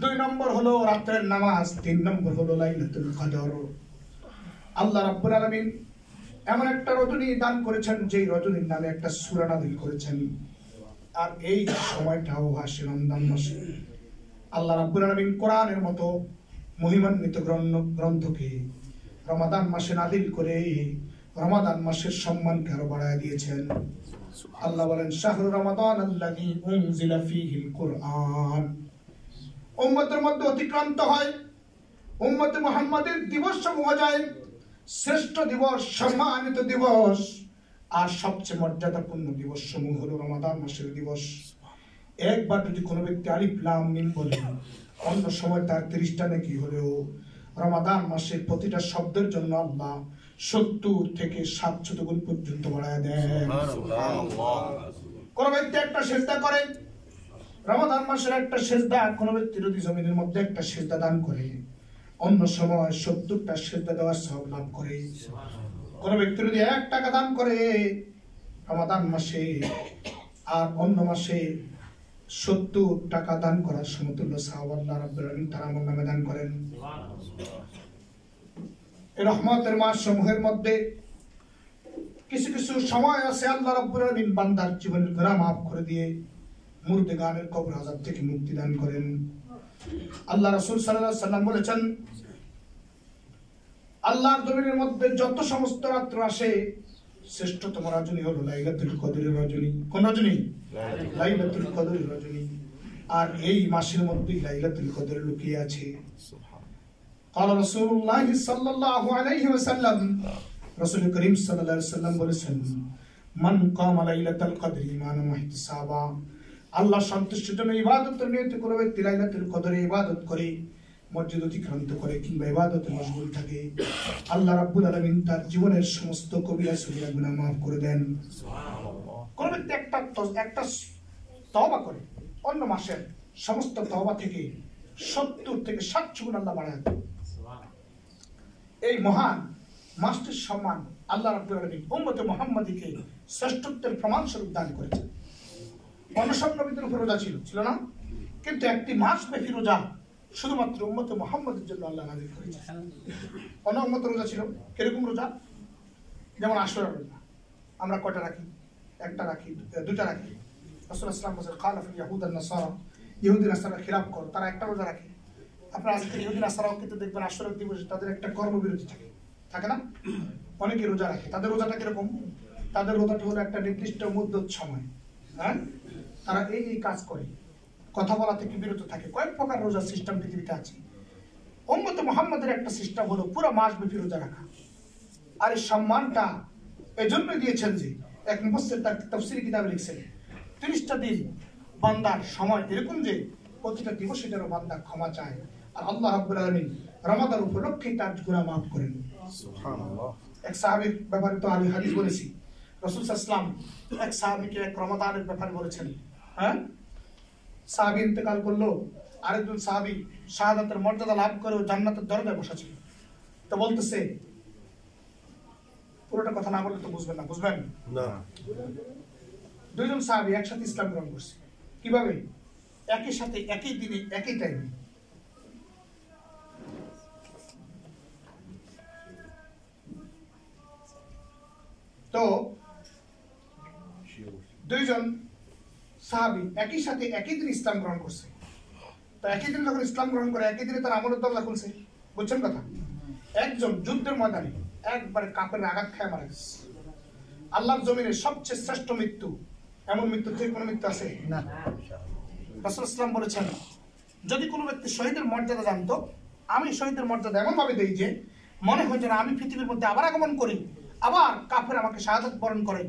দুই নম্বর হলো রাতের নামাজ, তিন নম্বর হলো লাইলাতুল কদর। আল্লাহ রাব্বুল আলামিন এমন একটা রজনী দান করেছেন যে রজনীর নামে একটা সূরা নাযিল করেছেন, আর এই সময়টাও আসে রমজান মাসে। আল্লাহ রাব্বুল আলামিন কোরআনের মতো মহিমান্বিত গ্রন্থকে রমাদান মাসে নাযিল করে রমাদান মাসের সম্মানকে আরো বাড়ায় দিয়েছেন। আল্লাহ বলেন শাহরু রমাদান আল্লাযী উনজিলা ফীহিল কুরআন, উম্মতের মধ্যে অতিক্রান্ত হয়, উম্মতে মুহাম্মাদের দিবস সমূহ যায়, শ্রেষ্ঠ দিবস, সম্মানিত দিবস আর সবচেয়ে মর্যাদাপূর্ণ দিবস সমূহ হলো রমাদান মাসের দিবস। একবার যদি কোনো ব্যক্তি আলিফ লাম মিম বলে, অন্য সময় তার 30টা নেকি হলেও রমাদান মাসের প্রতিটা শব্দের জন্য আল্লাহ 70 থেকে 700 গুণ পর্যন্ত বাড়ায় দেন। কোন ব্যক্তি একটা সিজদা করে, রমাদান মাসের একটা সিজদা, কোন ব্যক্তি যদি জমিনের মধ্যে একটা সিজদা দান করে, অন্য সময় 70টা সিজদা দেওয়ার সওয়াব লাভ করে। কোন ব্যক্তি যদি 1 টাকা দান করে রমাদান মাসে, আর অন্য মাসে 70 টাকা দান করার সমতুল্য সওয়াব আল্লাহ রাব্বুল আলামিন তার আমল নামে দান করেন। এই রহমতের মাস সমূহের মধ্যে কিছু কিছু সময় আছে আল্লাহ রাব্বুল আলামিন বান্দার জীবনের গুনাহ মাফ করে দিয়ে মুর্দেগানের কবর আযাব থেকে মুক্তি দান করেন। আল্লাহ রাসূল সাল্লাল্লাহু আলাইহি ওয়াসাল্লাম বলেছেন, আল্লাহর জমিনের মধ্যে যত সমস্ত রাত্র আসে, শ্রেষ্ঠতম রজনী হলো লাইলাতুল কদরের রজনী। কোন রজনী? লাইলাতুল কদরের রজনী। আর এই মাসের মধ্যেই লাইলাতুল কদর লুকিয়ে আছে। قال رسول الله صلى الله عليه وسلم, রাসূল করিম সাল্লাল্লাহু আলাইহি ওয়াসাল্লাম বলেছেন, মান কামা লাইলাতুল কদর ঈমানান ওয়া ইহতিসাবা, আল্লাহ সন্তুষ্টির জন্য ইবাদতের নিয়ত করে ব্যক্তি লাইলাতুল কদরে ইবাদত করে, মসজিদ অতিক্রান্ত করে কিংবা ইবাদতে মশগুল থাকে, আল্লাহ রাব্বুল আলামিন তার জীবনের সমস্ত কবিরা সগীরা গুনাহ মাফ করে দেন। কোন ব্যক্তি একটা তওবা করে অন্য মাসের সমস্ত তওবা থেকে 70 থেকে 60 গুণ আল্লাহ বাড়ায় দেন। এই মহান মাসটির সম্মান আল্লাহ রাব্বুল আলামিন উম্মতে মুহাম্মাদীকে শ্রেষ্ঠত্বের প্রমাণ স্বরূপ দান করেছেন। অন্য সব নবীদের উপর রোজা ছিল না, কিন্তু একটি মাস ব্যাপী রোজা শুধুমাত্র উম্মতে মুহাম্মাদের জন্য আল্লাহ নাযিল করেছেন। অন্য উম্মতের রোজা ছিল কিরকম রোজা? যেমন আশুরার রোজা আমরা কয়টা রাখি? একটা রাখি, দুইটা রাখি। রাসূলুল্লাহ সাল্লাল্লাহু আলাইহি ওয়াসাল্লাম খালাফ ইয়াহুদ আন নাসারা, ইহুদি নাসারা খিলাফ করে তারা একটা রোজা রাখে। আপনারা আজকে ইহুদি নাসারাও কিন্তু দেখবেন আশুরার দিবসে তাদের একটা কর্মবিরতি থাকে না? অনেকে রোজা রাখে। তাদের রোজাটা কিরকম? তাদের রোজাটা হলো একটা নির্দিষ্ট মুদ্দত সময়, হ্যাঁ, তারা এই কাজ করে, কথা বলা থেকে বিরত থাকে। কয়েক প্রকার রোজার সিস্টেম পৃথিবীতে আছে। উম্মতে মুহাম্মাদের একটা সিস্টেম হলো পুরো মাস ব্যাপী রোজা রাখা। আর এই সম্মানটা এজন্য দিয়েছেন যে এক মুফাসসির তার তাফসীর কিতাবে লিখছেন 30টা দিন বান্দার সময় এরকম যে প্রতিটা দিবস সেটারও বান্দা ক্ষমা চায়, আর আল্লাহ রাব্বুল আলামিন রমাদান উপলক্ষে তার গুনাহ মাফ করেন। সুবহানাল্লাহ। এক সাহাবীর ব্যাপারে তো আমি হাদিস বলেছি, রাসূল সাল্লাল্লাহু আলাইহি ওয়াসাল্লাম এক সাহাবীকে এক রমাদানের ব্যাপারে বলেছেন, হ্যাঁ, সাহাবী ইন্তেকাল করলো, আরেকজন সাহাবী শাহাদাতের মর্যাদা লাভ করেও জান্নাতের দরজায় বসা ছিল। তো বলতেছে, পুরোটা কথা না বললে তো বুঝবেন না। দুইজন সাহাবী একসাথে ইসলাম গ্রহণ করছে। কিভাবে? একই সাথে একই দিনে একই টাইমে। তো দুইজন সাহাবী একই সাথে একই দিন ইসলাম গ্রহণ করছে। তো একই দিন যখন ইসলাম গ্রহণ করে একই দিনে তার আমলের দরজা খুলছে। বুঝছেন কথা? একজন যুদ্ধের ময়দানে একবারে কাপড়ের আঘাত খায় মারা গেছে। আল্লাহর জমিনে সবচেয়ে শ্রেষ্ঠ মৃত্যু, এমন মৃত্যু থেকে কোনো মৃত্যু আছে না। রাসূলুল্লাহ সাল্লাল্লাহু আলাইহি ওয়াসাল্লাম বলেছেন, যদি কোনো ব্যক্তি শহীদের মর্যাদা জানতো, আমি শহীদের মর্যাদা এমন ভাবে দেই যে মনে হয় যেন আমি পৃথিবীর মধ্যে আবার আগমন করি, আবার কাফের আমাকে শাহাদাত বরণ করে,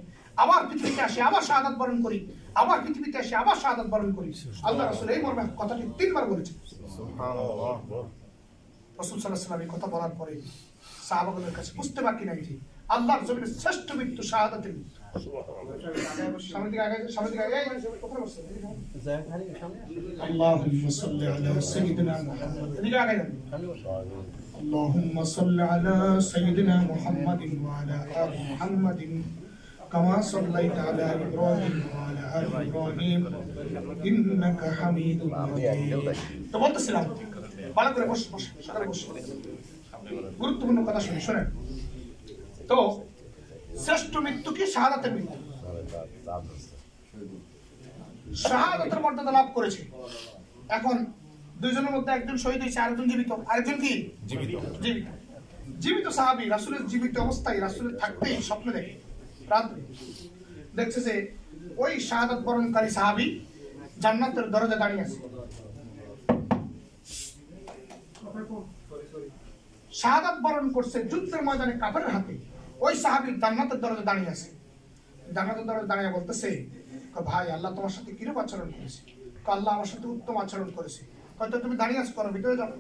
আবার পৃথিবীতে আসে আবার শাহাদাত বরণ করি, আবার পৃথিবীতে আসে আবার শাহাদাত বরণ করি। আল্লাহ রাসূল এই মর্মে কথাটি 3 বার বলেছেন। সুবহানাল্লাহ। রাসূল সাল্লাল্লাহু আলাইহি ওয়াসাল্লাম এই কথা বলার পরে সাহাবাগণের কাছে বুঝতে বাকি নাই যে আল্লাহর জমিনে শ্রেষ্ঠ মৃত্যু শাহাদাতের মৃত্যু। সামনে দিকে আগে ওখানে বসে আল্লাহুম্মা সাল্লি আলা সাইয়্যিদিনা মুহাম্মদ। এদিকে আগে যান। আল্লাহুম্মা সাল্লি আলা সাইয়্যিদিনা মুহাম্মাদিন ওয়া আলা আলি মুহাম্মাদিন কামা সাল্লাইতা আলা ইব্রাহিম ওয়া আলা আলি ইব্রাহিম ইন্নাকা হামিদুম মাজিদ। তো বলতেছিলাম, ভালো করে বস, সকালে বস, গুরুত্বপূর্ণ কথা শুনেন। তো শ্রেষ্ঠ মৃত্যু কি? শাহাদাতের মৃত্যু। শাহাদাতের মর্যাদা লাভ করেছে। এখন দুইজনের মধ্যে একজন শহীদ হয়েছে, আরেকজন জীবিত। আরেকজন কি? জীবিত সাহাবী রাসূলের জীবিত অবস্থায়, রাসূলের থাকতেই স্বপ্নে দেখে, রাত্রে দেখছে যে ওই শাহাদাত বরণকারী সাহাবী জান্নাতের দরজায় দাঁড়িয়ে আছে। শাহাদাত বরণ করছে যুদ্ধের ময়দানে কাফেরের হাতে। ওই সাহাবী জান্নাতের দরজায় দাঁড়িয়ে আছে। জান্নাতের দরজায় দাঁড়িয়ে বলতেছে, ভাই আল্লাহ তোমার সাথে কিরূপ আচরণ করেছে? আল্লাহ আমার সাথে উত্তম আচরণ করেছে। হয়তো তুমি দাঁড়িয়ে আছো, করো ভিতরে যাবো।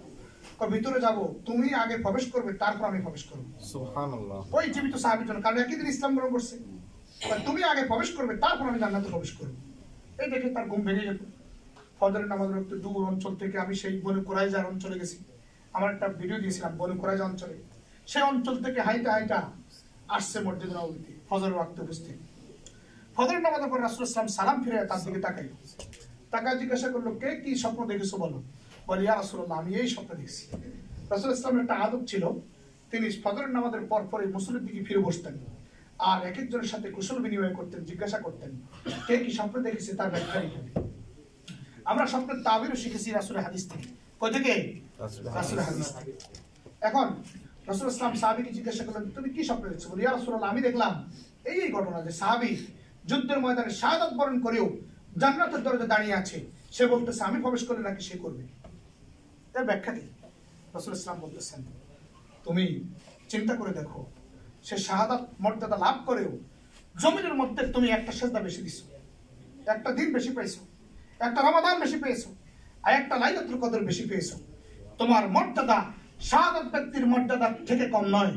ভিতরে যাবো, তুমি আগে প্রবেশ করবে, তারপর আমি প্রবেশ করবো। সুবহানাল্লাহ। ওই জীবিত সাহাবীর জন্য, কারণ একই দিন ইসলাম গ্রহণ করছে, তুমি আগে প্রবেশ করবে, তারপর আমি জান্নাতে প্রবেশ করবো। এই দেখে তার ঘুম ভেঙে গেল। ফজরের নামাজের একটু দূর অঞ্চল থেকে আমি সেই বনু কুরাইজা অঞ্চলে গেছি। আমার একটা ভিডিও দিয়েছিলাম বনু কুরাইজা অঞ্চলে। সেই অঞ্চল থেকে হাইটা আসছে মসজিদে নববীতে ফজরের ওয়াক্তে উপস্থিত। ফজরের নামাজের পর রাসূলুল্লাহ সাল্লাল্লাহু আলাইহি ওয়াসাল্লাম সালাম ফিরে তার দিকে তাকায় জিজ্ঞাসা করলো, কে কি স্বপ্ন দেখেছো বলো। বলে, ইয়া রাসূলুল্লাহ, আমি এই স্বপ্ন দেখছি। রাসূলুল্লাহ সাল্লাল্লাহু আলাইহি ওয়াসাল্লামের একটা আদব ছিল, তিনি ফজরের নামাজের পরই মুসল্লির দিকে ফিরে বসতেন আর এক একজনের সাথে কুশল বিনিময় করতেন, জিজ্ঞাসা করতেন কে কি স্বপ্ন দেখেছে তার ব্যাখ্যা দিতেন। আমরা স্বপ্নের তাবিরও শিখেছি রাসূলের হাদিস থেকে। কই থেকে? রাসূলের হাদিস থেকে। এখন রাসূলুল্লাহ সাল্লাল্লাহু আলাইহি ওয়াসাল্লাম সাহাবীকে জিজ্ঞাসা করলেন, তুমি কি স্বপ্ন দেখছো? বলে, ইয়া রাসূলুল্লাহ, আমি দেখলাম এই ঘটনা যে সাহাবী যুদ্ধের ময়দানে শাহাদাত বরণ করেও জান্নাতের দরজায় দাঁড়িয়ে আছে। সে বলতেছে আমি প্রবেশ করলে নাকি সে করবে। এর ব্যাখ্যা কি? রাসূলুল্লাহ সাল্লাল্লাহু আলাইহি ওয়াসাল্লাম বলতেছেন, তুমি চিন্তা করে দেখো, সে শাহাদাত মর্যাদা লাভ করেও জমিনের মধ্যে তুমি একটা সেজদা বেশি দিছো, একটা দিন বেশি পেয়েছো, একটা রমাদান বেশি পেয়েছো, আর একটা লাইলাতুল কদর বেশি পেয়েছো। তোমার মর্যাদা শাহাদাত ব্যক্তির মর্যাদা থেকে কম নয়।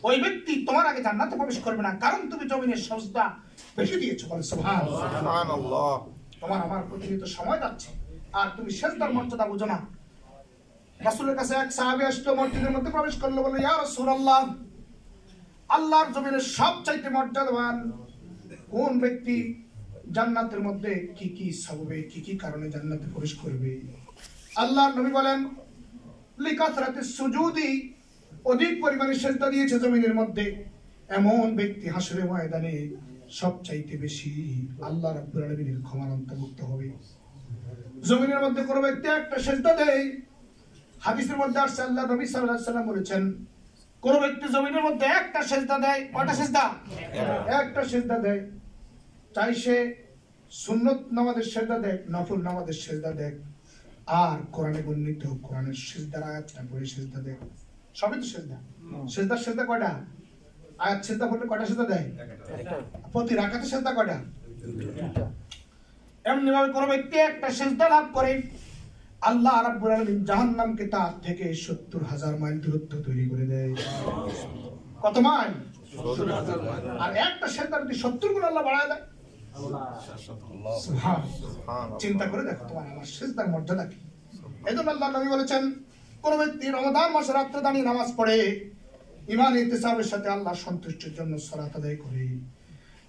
ওই ব্যক্তি তোমার আগে জান্নাতে প্রবেশ করবে না, কারণ তুমি জমিনের সজদা বেশি দিয়েছো। বলে সুবহানাল্লাহ। সুবহানাল্লাহ। তোমার আমার প্রতিনিয়ত সময় যাচ্ছে আর তুমি সেজদার মর্যাদা বুঝো না। রাসূলের কাছে এক সাহাবী আসলো, মসজিদের মধ্যে প্রবেশ করলো, বলল ইয়া রাসূলুল্লাহ, আল্লাহর জমিনের সবচাইতে মর্যাদাবান কোন ব্যক্তি? জান্নাতের মধ্যে কি কি সববে, কি কি কারণে জান্নাতে প্রবেশ করবে? আল্লাহর নবী বলেন লিকাসরাতিস সুজুদি, অধিক পরিমাণে সিজদা দিয়েছে জমিনের মধ্যে, এমন ব্যক্তি হাসরের ময়দানে সবচাইতে বেশি আল্লাহ রাব্বুল আলামিনের ক্ষমার অন্তর্ভুক্ত হবে। জমিনের মধ্যে কোনো ব্যক্তি একটা সিজদা দেয়, হাদিসের মধ্যে আসছে আল্লাহ নবী সাল্লাল্লাহু আলাইহি ওয়াসাল্লাম বলেছেন, কোন ব্যক্তি জমিনের মধ্যে একটা সিজদা দেয়, কয়টা সিজদা? একটা সিজদা দেয়, চাই সে সুন্নত নামাজের সিজদা দেয়, নফল নামাজের সিজদা দেয়, আর কোরআনে বর্ণিত কোরআনের সিজদার আয়াতটা পড়ে সিজদা দেয়, সবই তো সিজদা। সিজদা কয়টা? আয়াত সিজদা পড়লে কয়টা সিজদা দেয়? প্রতি রাকাতে সিজদা কয়টা? এমনি ভাবে কোন ব্যক্তি একটা সিজদা লাভ করে, আল্লাহ রাব্বুল আলামিন জাহান্নামকে তার থেকে ৭০,০০০ মাইল দূরত্ব তৈরি করে দেয়। কত মাইল? ৭০,০০০ মাইল। আর একটা সিজদা যদি ৭০ গুণ আল্লাহ বাড়ায় দেয়, সুবহানাল্লাহ। চিন্তা করে দেখো তোমার আমার সিজদার মর্যাদা কি। এজন্য আল্লাহ নবী বলেছেন, কোন ব্যক্তি রমাদান মাসে রাতে দাঁড়িয়ে নামাজ পড়ে, ঈমান ইহতিসাবের সাথে আল্লাহর সন্তুষ্টির জন্য সালাত আদায় করে,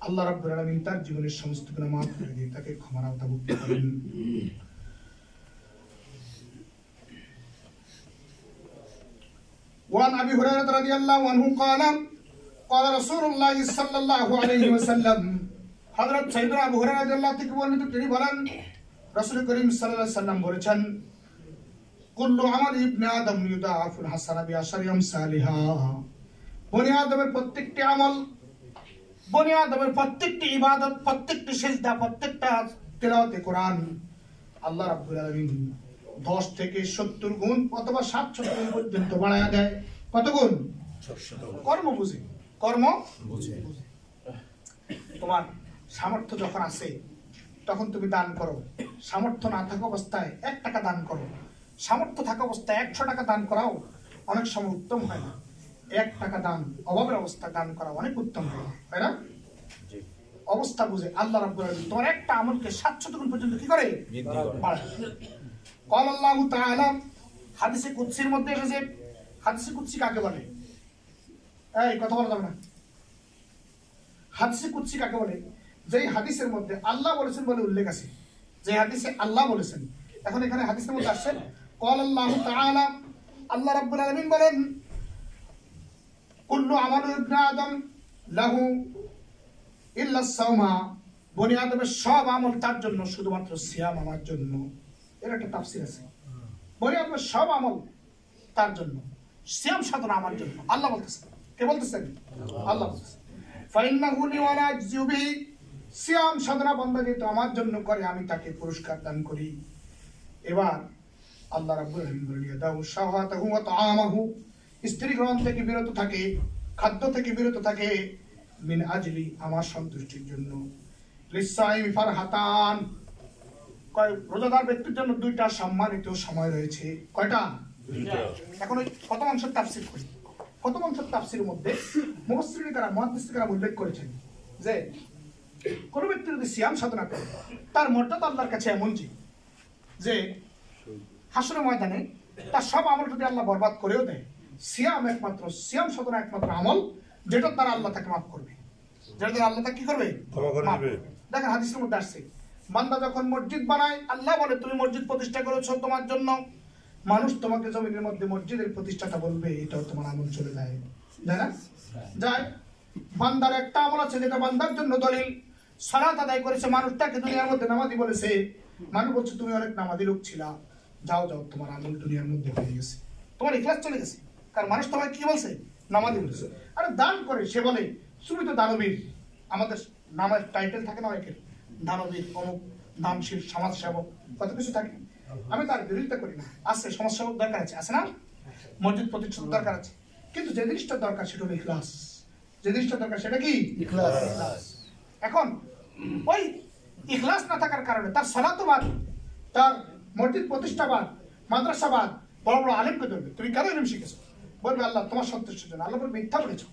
আল্লাহ রাব্বুল আলামিন তার জীবনের সমস্ত গুনাহ মাফ করে দিয়ে তাকে ক্ষমার আওতাভুক্ত করেন। وعن أبي هريرة رضي الله عنه قال قال رسول الله صلى الله عليه وسلم, হযরত সাইয়েদনা আবু হুরায়রা রাদিয়াল্লাহু থেকে বর্ণিত, তিনি বলেন রাসূল করিম সাল্লাল্লাহু আলাইহি ওয়াসাল্লাম বলেছেন, কুল্লু আমাল ইবনে আদম ইউদাফুল হাসানা বিআশরি আমসালিহা, বনি আদমের প্রত্যেকটি আমল, বনি আদমের প্রত্যেকটি ইবাদত, প্রত্যেকটি সিজদা, প্রত্যেকটা তিলাওয়াতে কোরআন আল্লাহ রাব্বুল আলামিন 10 থেকে 70 গুণ অথবা 700 গুণ পর্যন্ত বাড়ায়া দেয়। কত গুণ? 700। কর্ম বুঝে, কর্ম বুঝে। তোমার সামর্থ্য যখন আছে তখন তুমি দান করো, সামর্থ্য না থাকা অবস্থায় 1 টাকা দান করো, সামর্থ্য থাকা অবস্থায় 100 টাকা দান করাও অনেক সময় উত্তম হয় না। 1 টাকা দান অভাবের অবস্থায় দান করা অনেক উত্তম হয়, তাই না? অবস্থা বুঝে আল্লাহ রাব্বুল আলামিন তোমার একটা আমলকে 700 গুণ পর্যন্ত কি করে? বাড়ায়। قال الله تعالى, হাদিসে কুদসির মধ্যে এসেছে। হাদিসে কুদসি কাকে বলে? এই কথা বলা যাবে না। হাদিসে কুদসি কাকে বলে? যেই হাদিসের মধ্যে আল্লাহ বলেছেন বলে উল্লেখ আছে, যে হাদিসে আল্লাহ বলেছেন। এখন এখানে হাদিসের মধ্যে আসছে قال الله تعالى, আল্লাহ রাব্বুল আলামিন বলেন, কুল্লু আমালু ইবনে আদম লাহু ইল্লা সাওমা, বনি আদমের সব আমল তার জন্য, শুধুমাত্র সিয়াম আমার জন্য। এর একটা তাফসীর আছে, বনি আদমের সব আমল তার জন্য, সিয়াম সাধনা আমার জন্য। আল্লাহ বলতেছেন। কে বলতেছেন? আল্লাহ বলতেছেন। ফাইন্নাহু লি ওয়া লা আজজু বিহি, সিয়াম সাধনা বান্দা যেহেতু আমার জন্য করে, আমি তাকে পুরস্কার দান করি। এবার আল্লাহ রাব্বুল আলামিন বলেন, ইয়াদাউ শাহাতাহু ওয়া তাআমাহু, স্ত্রী গ্রহণ থেকে বিরত থাকে, খাদ্য থেকে বিরত থাকে, মিন আজলি, আমার সন্তুষ্টির জন্য। লিসাইমি ফারহাতান, রোজাদার ব্যক্তির জন্য 2টা সম্মানিত সময় রয়েছে। কয়টা? 2টা। এখন ওই প্রথম অংশের তাফসীর করি। প্রথম অংশের তাফসীরের মধ্যে মুফাসসিরিনরা, মুহাদ্দিসিনরা উল্লেখ করেছেন যে কোন ব্যক্তি যদি সিয়াম সাধনা করে, তার মর্যাদা আল্লাহর কাছে এমন যে হাসরের ময়দানে তার সব আমল যদি আল্লাহ বরবাদ করেও দেয়, সিয়াম সাধনা একমাত্র আমল যেটা তার আল্লাহ তাকে মাফ করবে, যেটা তার আল্লাহ তাকে কি করবে? ক্ষমা করে দিবে। দেখেন হাদিসের মধ্যে আসছে, বান্দা যখন মসজিদ বানায়, আল্লাহ বলে তুমি মসজিদ প্রতিষ্ঠা করেছো তোমার জন্য, মানুষ তোমাকে জমিনের মধ্যে মসজিদের প্রতিষ্ঠাটা বলবে, এটাও তোমার আমল চলে যায়, যায় না? যায়। বান্দার একটা আমল আছে যেটা বান্দার জন্য দলিল, সালাত আদায় করেছে, মানুষটাকে দুনিয়ার মধ্যে নামাজি বলেছে, মানুষ বলছে তুমি অনেক নামাজি লোক ছিলা, যাও যাও তোমার আমল দুনিয়ার মধ্যে হয়ে গেছে, তোমার ইখলাস চলে গেছে। কারণ মানুষ তোমাকে কি বলছে? নামাজি বলেছে। আরে দান করে সে বলে তুমি তো দানবীর, আমাদের নামের টাইটেল থাকে না অনেকের, দানবীর, অমুক, দানশীল, সমাজসেবক, কত কিছু থাকে। আমি তার বিরোধিতা করি না, আছে সমাজসেবক দরকার আছে না, মসজিদ প্রতিষ্ঠা দরকার আছে, কিন্তু যে জিনিসটা দরকার সেটা হলো ইখলাস। যে জিনিসটা দরকার সেটা কি? ইখলাস। এখন ওই ইখলাস না থাকার কারণে তার সালাত বাদ, তার মসজিদ প্রতিষ্ঠা বাদ, মাদ্রাসা বাদ, বড় বড় আলেমকে ধরবে, তুমি কেন ইলম শিখেছো? বলবে আল্লাহ তোমার সন্তুষ্টির জন্য। আল্লাহ বলবে মিথ্যা বলেছো,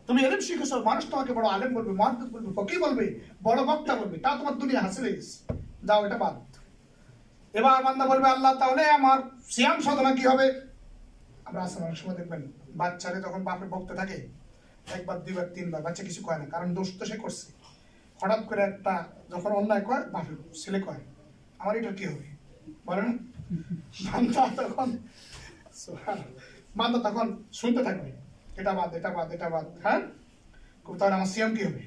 তুমি ইলম শিখেছো, মানুষ তোমাকে বড় আলেম বলবে, মুহাদ্দিস বলবে, ফকিহ বলবে, বড় বক্তা বলবে, তা তোমার দুনিয়া হাসিল হয়ে গেছে, যাও এটা বাদ। এবার বান্দা বলবে আল্লাহ তাহলে আমার সিয়াম সাধনা কি হবে? আমরা আসলে অনেক সময় দেখবেন বাচ্চারে যখন বাপের বকতে থাকে, একবার দুইবার তিনবার বাচ্চা কিছু কয় না, কারণ দোষ তো সে করছে। হঠাৎ করে একটা যখন অন্যায় কয় বাপের ছেলে কয় আমার এটা কি হবে, বলে না? বান্দা তখন শুনতে থাকবে এটা বাদ এটা বাদ এটা বাদ, হ্যাঁ তাহলে আমার সিয়াম কি হবে?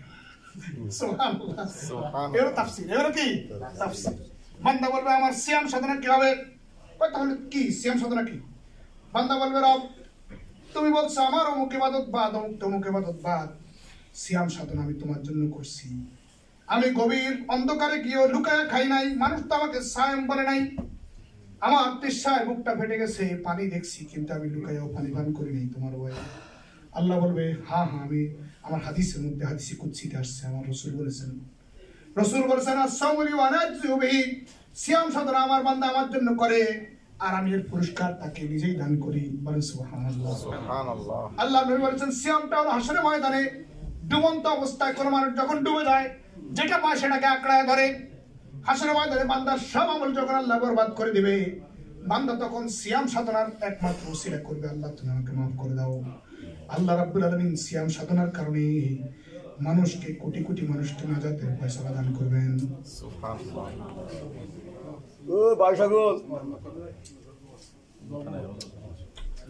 এবারও তাফসীর, এবারও কি তাফসীর। বান্দা বলবে আমার সিয়াম সাধনা কি হবে? তাহলে কি সিয়াম সাধনা কি? বান্দা বলবে রব তুমি বলছো আমার অমুক ইবাদত বাদ, অমুক তমুক ইবাদত বাদ, সিয়াম সাধনা আমি তোমার জন্য করছি। আমি গভীর অন্ধকারে গিয়েও লুকায় খাই নাই, মানুষ তো আমাকে সায়েম বলে নাই, আমার তৃষ্ণায় বুকটা ফেটে গেছে, পানি দেখছি কিন্তু আমি লুকাইও পানি পান করি নাই তোমার ভয়ে। আল্লাহ বলবে হ্যাঁ হ্যাঁ আমি, আমার হাদিসের মধ্যে হাদিসে কুদসিতে আসছে, আমার রাসূল বলেছেন আসসাউমুলি ওয়া নাজযু বিহি, সিয়াম সাধনা আমার বান্দা আমার জন্য করে আর আমি এর পুরস্কার তাকে নিজেই দান করি। বলেন সুবহানাল্লাহ। সুবহানাল্লাহ। আল্লাহ নবী বলেছেন সিয়ামটা হলো হাসরের ময়দানে ডুবন্ত অবস্থায় কোনো মানুষ যখন ডুবে যায়, যেটা পায় সেটাকে আঁকড়ায় ধরে। হাসরের ময়দানে বান্দার সব আমল যখন আল্লাহ বরবাদ করে দিবে, বান্দা তখন সিয়াম সাধনার একমাত্র ওসিলা করবে, আল্লাহ তুমি আমাকে মাফ করে দাও। আল্লাহ রাব্বুল আলামিন সিয়াম সাধনার কারণে মানুষকে, কোটি কোটি মানুষকে নাজাতের ফয়সালা দান করবেন। সুবহানাল্লাহ। ও ভাই সাগর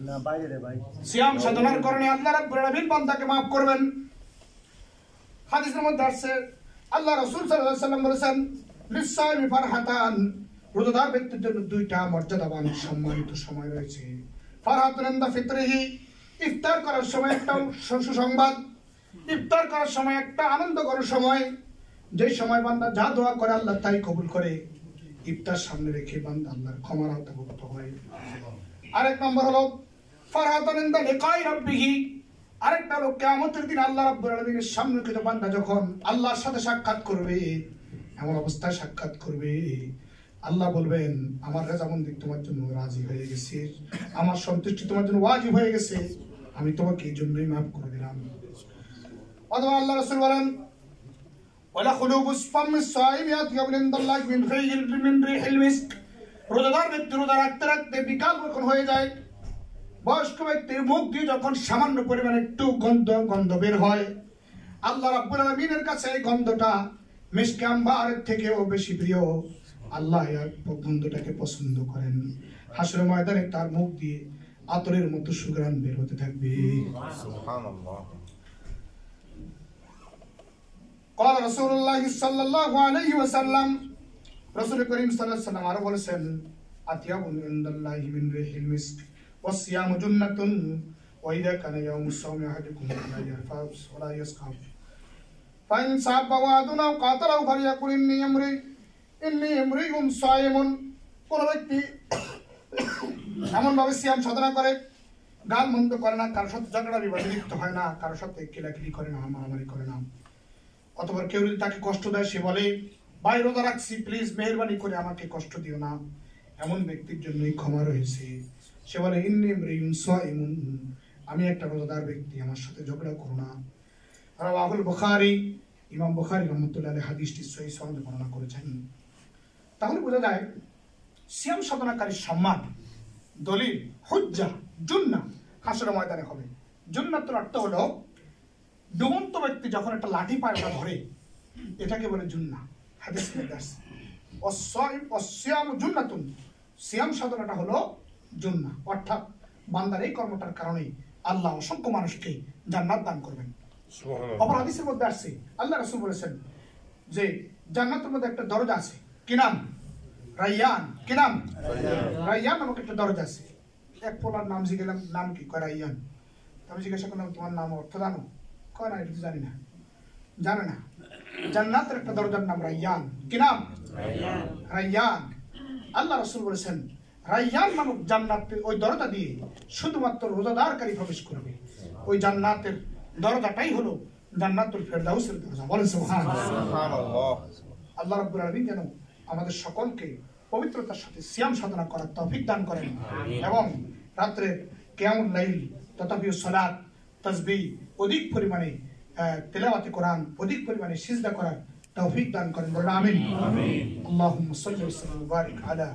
না বাইরে রে ভাই। সিয়াম সাধনার কারণে আল্লাহ রাব্বুল আলামিন বান্দাকে maaf করবেন। হাদিসের মধ্যে আছে আল্লাহ রাসূল সাল্লাল্লাহু আলাইহি ওয়াসাল্লাম বলেছেন লিসাইমি ফারহাতান, রোজাদার ব্যক্তির জন্য দুইটা মর্যাদাবান সম্মানিত সময় রয়েছে। ফারহাতুন ইনদা ফিতরিহি, ইফতার করার সময় একটা সুসংবাদ, ইফতার করার সময় একটা আনন্দকর সময়, যে সময় বান্দা যা দোয়া করে আল্লাহ তাই কবুল করে। ইফতার সামনে রেখে বান্দা আল্লাহর ক্ষমার আওতাভুক্ত হয়। আরেক নম্বর হলো ফারহাতুন ইনদা লিকাই রাব্বিহি, আরেকটা হলো কিয়ামতের দিন আল্লাহ রাব্বুল আলামিনের সামনে কিন্তু বান্দা যখন আল্লাহর সাথে সাক্ষাৎ করবে, এমন অবস্থায় সাক্ষাৎ করবে আল্লাহ বলবেন আমার রাজামন্দি তোমার জন্য রাজি হয়ে গেছে, আমার সন্তুষ্টি তোমার জন্য ওয়াজিব হয়ে গেছে, আমি তোমাকে এই জন্যই মাফ করে দিলাম। অথবা আল্লাহ রাসূল বলেন ওয়ালা খুলুবুস ফামিস সাইম ইয়াতিয়াবু ইনদাল্লাহি মিন রিহিল মিস্ক, রোজাদার ব্যক্তি রোজা রাখতে রাখতে বিকাল যখন হয়ে যায়, বয়স্ক ব্যক্তির মুখ দিয়ে যখন সামান্য পরিমাণে একটু গন্ধ বের হয়, আল্লাহ রাব্বুল আলামিনের কাছে এই গন্ধটা মিশকে আম্বারের থেকেও বেশি প্রিয়। আল্লাহ এই গন্ধটাকে পছন্দ করেন। হাসরের ময়দানে তার মুখ দিয়ে আতরের মতো সুঘ্রাণ বের হতে থাকবে। সুবহানাল্লাহ। قال رسول الله صلى الله عليه وسلم, রাসূল করিম সাল্লাল্লাহু আলাইহি ওয়াসাল্লাম আরো বলেছেন আতিয়াবু ইনদাল্লাহি মিন রিহিল মিস্ক ওয়াসিয়ামু জান্নাতুন ওয়া ইযা কানা ইয়াউমুস সাওমি আহাদুকুম লা ইয়ারফাস ওয়া লা ইয়াসখাব ফাইন সাবা ওয়াদুনা কাতালাউ ফালিয়াকুল ইন্নী ইমরিউন সায়িমুন। কোন ব্যক্তি এমন ভাবে সিয়াম সাধনা করে, গাল মন্দ করে না, কারোর সাথে ঝগড়া বিবাদে লিপ্ত হয় না, কারোর সাথে কিলাকিলি করে না, মারামারি করে না, অথবা কেউ যদি তাকে কষ্ট দেয় সে বলে ভাই রোজা রাখছি প্লিজ মেহেরবানি করে আমাকে কষ্ট দিও না, এমন ব্যক্তির জন্যই ক্ষমা রয়েছে। সে বলে ইন্নী ইমরিউন সায়িমুন, আমি একটা রোজাদার ব্যক্তি, আমার সাথে ঝগড়া করো না। রাওয়াহুল বুখারী, ইমাম বুখারী রাহমাতুল্লাহি আলাইহি হাদিসটি সহিহ সনদে বর্ণনা করেছেন। তাহলে বোঝা যায় সিয়াম সাধনাকারীর সম্মান, দলিল, হুজ্জা, জুন্না হাসরের ময়দানে হবে। জুন্নাতের অর্থ হলো ডুবন্ত ব্যক্তি যখন একটা লাঠি পায় ওটা ধরে, এটাকে বলে জুন্না। হাদিস মধ্যে আছে অসিয়াম জুন্নাতুন, সিয়াম সাধনাটা হলো জুন্না, অর্থাৎ বান্দার এই কর্মটার কারণেই আল্লাহ অসংখ্য মানুষকে জান্নাত দান করবেন। অপর হাদিসের মধ্যে আসছে আল্লাহ রাসূল বলেছেন যে জান্নাতের মধ্যে একটা দরজা আছে, কি নাম? রাইয়ান। কি নাম? রাইয়ান নামক একটা দরজা আছে। এক পোলার নাম জিজ্ঞেলাম নাম কি? কয় রাইয়ান। আমি জিজ্ঞাসা করলাম তোমার নাম অর্থ জানো? কয় না, এটা তো জানি না। জানে না। জান্নাতের একটা দরজার নাম রাইয়ান। কি নাম? রাইয়ান। আল্লাহ রাসূল বলেছেন রাইয়ান নামক জান্নাতের ওই দরজা দিয়ে শুধুমাত্র রোজাদারকারী প্রবেশ করবে। ওই জান্নাতের দরজাটাই হলো জান্নাতুল ফেরদাউসের দরজা। বলেন সুবহানাল্লাহ। সুবহানাল্লাহ। আল্লাহ রাব্বুল আলামিন যেন আমাদের সকলকে পবিত্রতার সাথে সিয়াম সাধনা করার তৌফিক দান করেন এবং রাত্রে কিয়ামুল লাইল তথাপিও সালাত তাসবিহ অধিক পরিমাণে তেলাওয়াতে কোরআন অধিক পরিমাণে সিজদা করার তৌফিক দান করেন বলেন আমিন আল্লাহুম্মা সাল্লি ওয়া সাল্লিম ওয়া বারিক আলা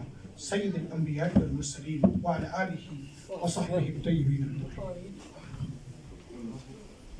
সাইয়্যিদিল আম্বিয়া ওয়াল মুরসালিন ওয়া আলা আলিহি ওয়া সাহবিহি الطيبين